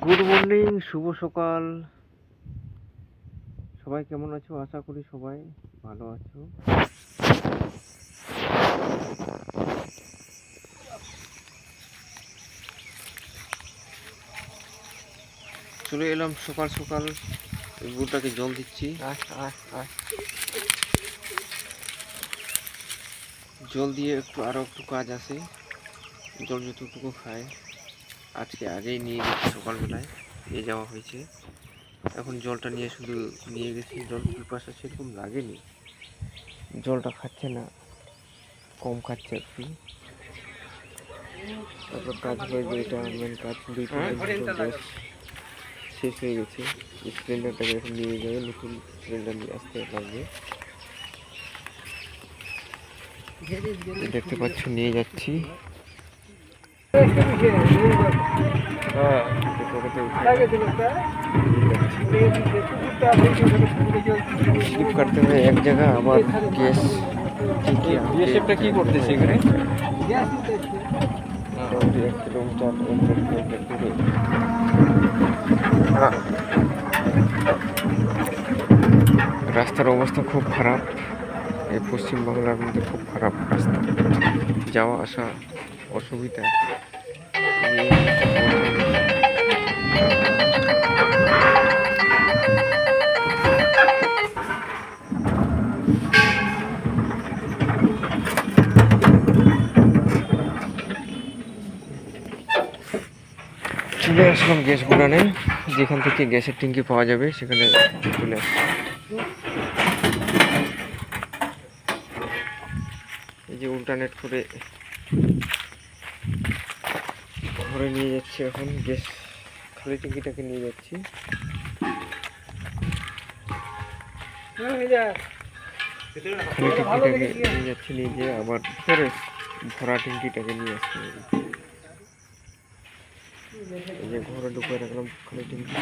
Good morning, শুভ সকাল। সবাই কেমন আছো? আশা করি সবাই ভালো আছো। চলে এলাম সকাল সকাল, গরুটাকে জল দিচ্ছি। জল দিয়ে আরো একটু কাজ আছে। জল যতটুকু খায় আজকে আগেই নিয়ে গেছি, সকালবেলায় নিয়ে যাওয়া হয়েছে। এখন জলটা নিয়ে শুধু নিয়ে গেছি, জল পিপাসা সেরকম লাগেনি, জলটা খাচ্ছে না, কম খাচ্ছে একটু। তারপর কাজ হয়ে যায়, এটা মেন কাজ। 2-3 দিন গ্যাস শেষ হয়ে গেছে, সিলিন্ডারটাকে এখন নিয়ে যাবে, নতুন সিলিন্ডার নিয়ে আসতে লাগবে। দেখতে পাচ্ছ নিয়ে যাচ্ছি। স্লিপ কাটতে হবে এক জায়গা, আবার গ্যাস বিএসএফটা কি করতেছে এখানে? 1 কিলোমিটার দূরে। রাস্তার অবস্থা খুব খারাপ, এই পশ্চিমবাংলার মধ্যে খুব খারাপ রাস্তা, যাওয়া আসা অসুবিধা। চলে আসলাম গ্যাস গোডাউনে, যেখান থেকে গ্যাসের ট্যাঙ্কি পাওয়া যাবে সেখানে চলে আসলাম। এই যে উল্টারনেট করে ঘরে নিয়ে যাচ্ছি, এখন গ্যাস খালি ট্যাঙ্কিটাকে নিয়ে যাচ্ছি। খালি ট্যাঙ্কিটাকে নিয়ে যাচ্ছি, নিয়ে যেয়ে আবার পরে ভরা ট্যাঙ্কিটাকে নিয়ে আসতে হবে। এই যে ঘরে ঢুকে রাখলাম খালি ট্যাঙ্কি,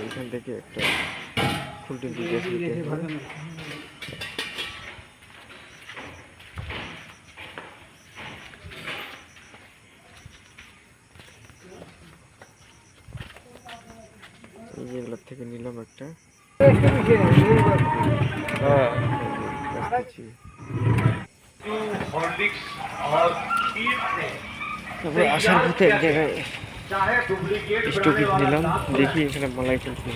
এখান থেকে একটা ফুল ট্যাঙ্কি গ্যাস নিতে হবে। এই যেগুলোর থেকে নিলাম একটা। তারপরে আসার পথে এক জায়গায় স্টপেজ নিলাম, দেখি এখানে মালাই চলছে।